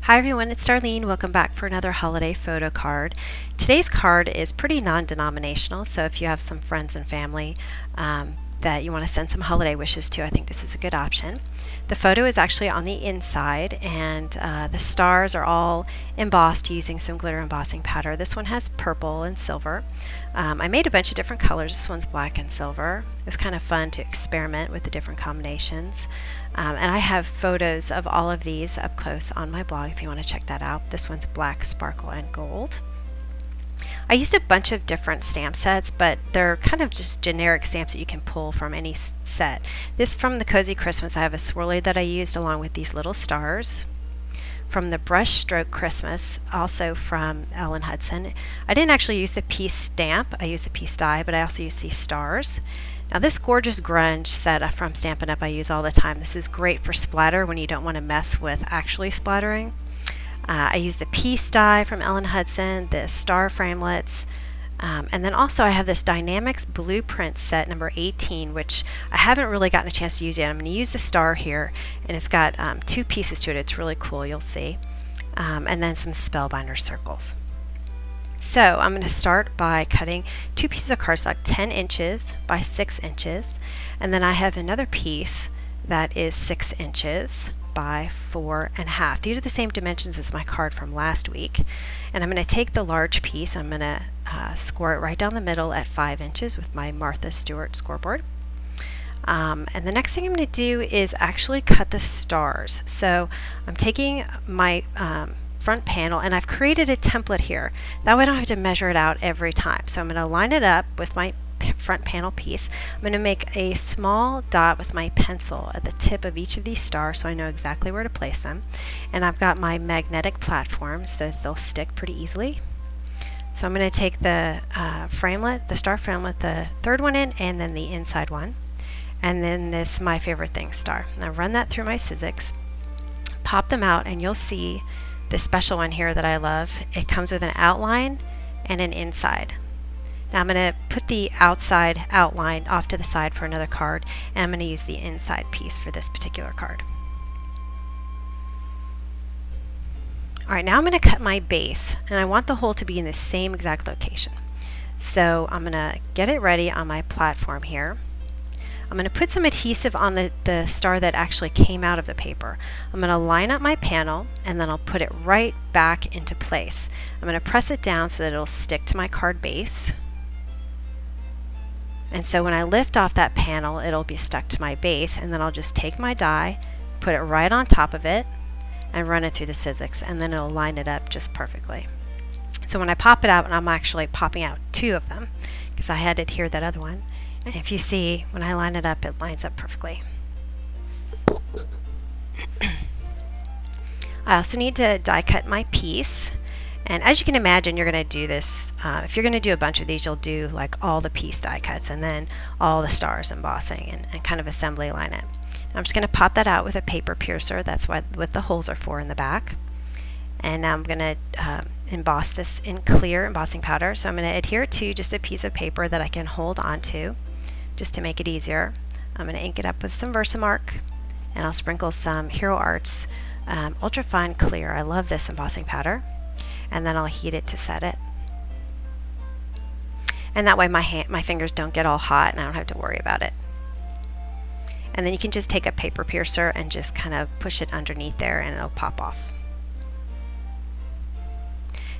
Hi everyone, it's Darlene. Welcome back for another holiday photo card. Today's card is pretty non-denominational, so if you have some friends and family that you want to send some holiday wishes to, I think this is a good option. The photo is actually on the inside, and the stars are all embossed using some glitter embossing powder. This one has purple and silver. I made a bunch of different colors. This one's black and silver. It was kind of fun to experiment with the different combinations. And I have photos of all of these up close on my blog if you want to check that out. This one's black, sparkle, and gold. I used a bunch of different stamp sets, but they're kind of just generic stamps that you can pull from any set. This from the Cozy Christmas, I have a swirly that I used along with these little stars. From the Brush Stroke Christmas, also from Ellen Hudson. I didn't actually use the piece stamp, I used the piece die, but I also used these stars. Now this gorgeous grunge set from Stampin' Up! I use all the time. This is great for splatter when you don't want to mess with actually splattering. I use the piece die from Ellen Hudson, the star framelits, and then also I have this Dynamics Blueprint set number 18, which I haven't really gotten a chance to use yet. I'm going to use the star here, and it's got two pieces to it. It's really cool, you'll see. And then some Spellbinder circles. So I'm going to start by cutting two pieces of cardstock 10 inches by 6 inches, and then I have another piece that is 6 inches by 4.5. These are the same dimensions as my card from last week, and I'm going to take the large piece, I'm going to score it right down the middle at 5 inches with my Martha Stewart scoreboard. And the next thing I'm going to do is actually cut the stars. So I'm taking my front panel, and I've created a template here. That way I don't have to measure it out every time. So I'm going to line it up with my front panel piece. I'm going to make a small dot with my pencil at the tip of each of these stars so I know exactly where to place them. And I've got my magnetic platforms so that they'll stick pretty easily. So I'm going to take the framelit, the star framelit, the third one in, and then the inside one. And then this My Favorite Thing star. Now run that through my Sizzix, pop them out, and you'll see this special one here that I love. It comes with an outline and an inside. Now I'm going to put the outside outline off to the side for another card, and I'm going to use the inside piece for this particular card. Alright, now I'm going to cut my base, and I want the hole to be in the same exact location. So I'm going to get it ready on my platform here. I'm going to put some adhesive on the star that actually came out of the paper. I'm going to line up my panel, and then I'll put it right back into place. I'm going to press it down so that it'll stick to my card base. And so when I lift off that panel, it'll be stuck to my base, and then I'll just take my die, put it right on top of it, and run it through the Sizzix, and then it'll line it up just perfectly. So when I pop it out, and I'm actually popping out two of them, because I had to adhere that other one, and if you see, when I line it up, it lines up perfectly. I also need to die cut my piece. And as you can imagine, you're going to do this, if you're going to do a bunch of these, you'll do like all the piece die cuts and then all the stars embossing and kind of assembly line it. I'm just going to pop that out with a paper piercer. That's what the holes are for in the back. And now I'm going to emboss this in clear embossing powder. So I'm going to adhere it to just a piece of paper that I can hold onto just to make it easier. I'm going to ink it up with some Versamark, and I'll sprinkle some Hero Arts Ultra Fine Clear. I love this embossing powder. And then I'll heat it to set it. And that way my fingers don't get all hot and I don't have to worry about it. And then you can just take a paper piercer and just kind of push it underneath there, and it'll pop off.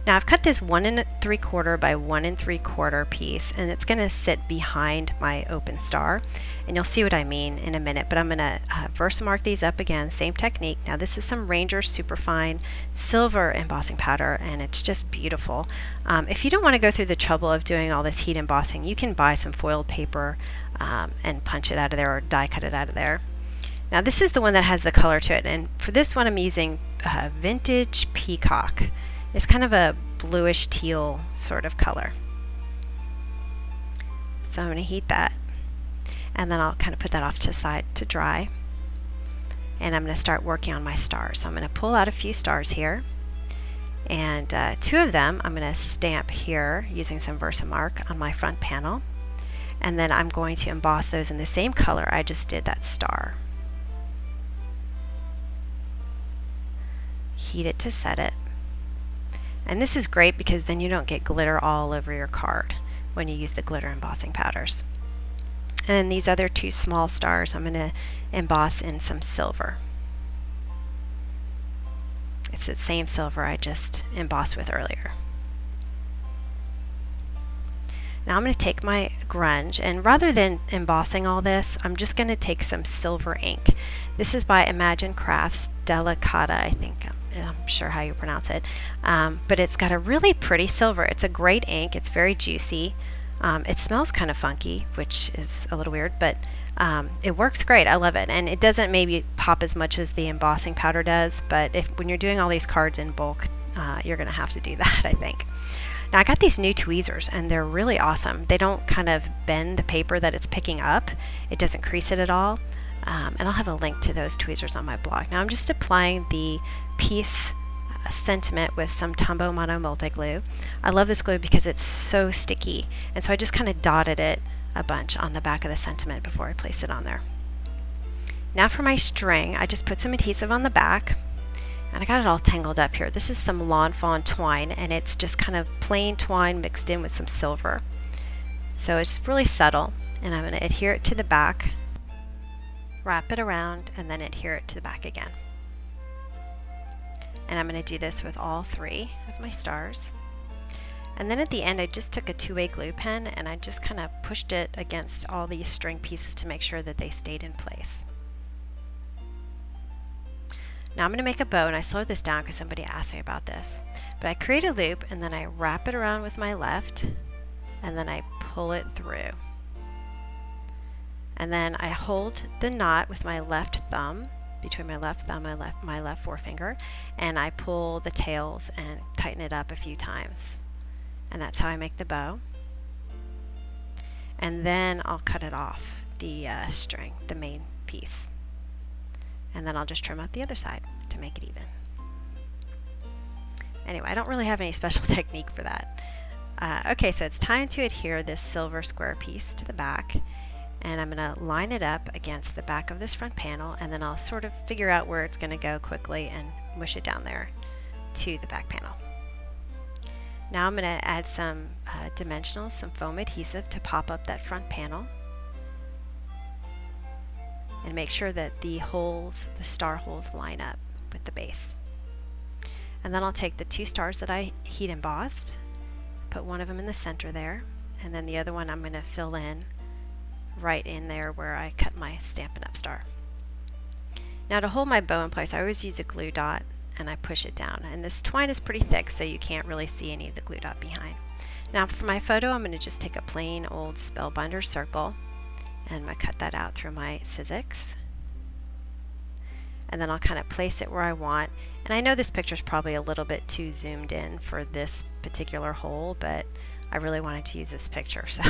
Now I've cut this 1 3/4 by 1 3/4 piece, and it's going to sit behind my open star, and you'll see what I mean in a minute. But I'm going to Versamark these up again, same technique. Now this is some Ranger Superfine silver embossing powder, and it's just beautiful. If you don't want to go through the trouble of doing all this heat embossing, you can buy some foiled paper and punch it out of there or die cut it out of there. Now this is the one that has the color to it, and for this one I'm using Vintage Peacock. It's kind of a bluish teal sort of color. So I'm going to heat that, and then I'll kind of put that off to the side to dry. And I'm going to start working on my stars. So I'm going to pull out a few stars here, and two of them I'm going to stamp here using some Versamark on my front panel, and then I'm going to emboss those in the same color I just did that star. heat it to set it. And this is great because then you don't get glitter all over your card when you use the glitter embossing powders. And these other two small stars I'm going to emboss in some silver. It's the same silver I just embossed with earlier. Now I'm going to take my grunge, and rather than embossing all this, I'm just going to take some silver ink. This is by Imagine Crafts Delicata, I think. I'm sure how you pronounce it. But it's got a really pretty silver. It's a great ink. It's very juicy. It smells kind of funky, which is a little weird, but it works great. I love it. And it doesn't maybe pop as much as the embossing powder does, but when you're doing all these cards in bulk, you're going to have to do that, I think. Now I got these new tweezers and they're really awesome. They don't kind of bend the paper that it's picking up. It doesn't crease it at all. And I'll have a link to those tweezers on my blog. Now I'm just applying the piece sentiment with some Tombow Mono multi-glue. I love this glue because it's so sticky, and so I just kind of dotted it a bunch on the back of the sentiment before I placed it on there. Now for my string, I just put some adhesive on the back, and I got it all tangled up here. This is some Lawn Fawn twine, and it's just kind of plain twine mixed in with some silver. So it's really subtle, and I'm going to adhere it to the back, wrap it around, and then adhere it to the back again. And I'm going to do this with all three of my stars. And then at the end I just took a two-way glue pen and I just kind of pushed it against all these string pieces to make sure that they stayed in place. Now I'm going to make a bow, and I slowed this down because somebody asked me about this. But I create a loop and then I wrap it around with my left and then I pull it through. And then I hold the knot with my left thumb, between my left thumb and my left forefinger, and I pull the tails and tighten it up a few times. And that's how I make the bow. And then I'll cut it off, the string, the main piece. And then I'll just trim up the other side to make it even. Anyway, I don't really have any special technique for that. Okay, so it's time to adhere this silver square piece to the back. And I'm going to line it up against the back of this front panel, and then I'll sort of figure out where it's going to go quickly and mush it down there to the back panel. Now I'm going to add some dimensionals, some foam adhesive to pop up that front panel, and make sure that the holes, the star holes, line up with the base. And then I'll take the two stars that I heat embossed, put one of them in the center there, and then the other one I'm going to fill in right in there where I cut my Stampin' Up! Star. Now to hold my bow in place, I always use a glue dot and I push it down. And this twine is pretty thick, so you can't really see any of the glue dot behind. Now for my photo, I'm going to just take a plain old Spellbinder circle and I'm going to cut that out through my Sizzix. And then I'll kind of place it where I want. And I know this picture is probably a little bit too zoomed in for this particular hole, but I really wanted to use this picture, so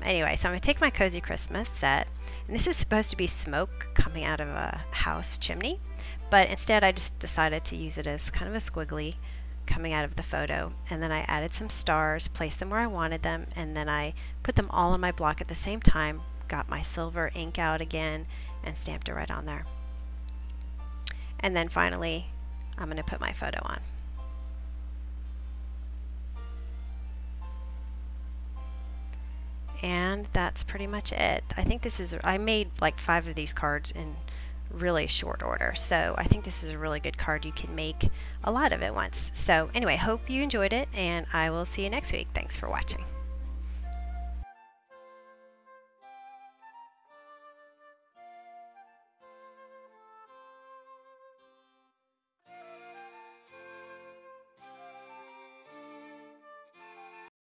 anyway, so I'm going to take my Cozy Christmas set, and this is supposed to be smoke coming out of a house chimney, but instead I just decided to use it as kind of a squiggly coming out of the photo, and then I added some stars, placed them where I wanted them, and then I put them all on my block at the same time, got my silver ink out again, and stamped it right on there. And then finally, I'm going to put my photo on. And that's pretty much it. I think this is, I made like 5 of these cards in really short order, so I think this is a really good card. You can make a lot of it once. So anyway, hope you enjoyed it, and I will see you next week. Thanks for watching.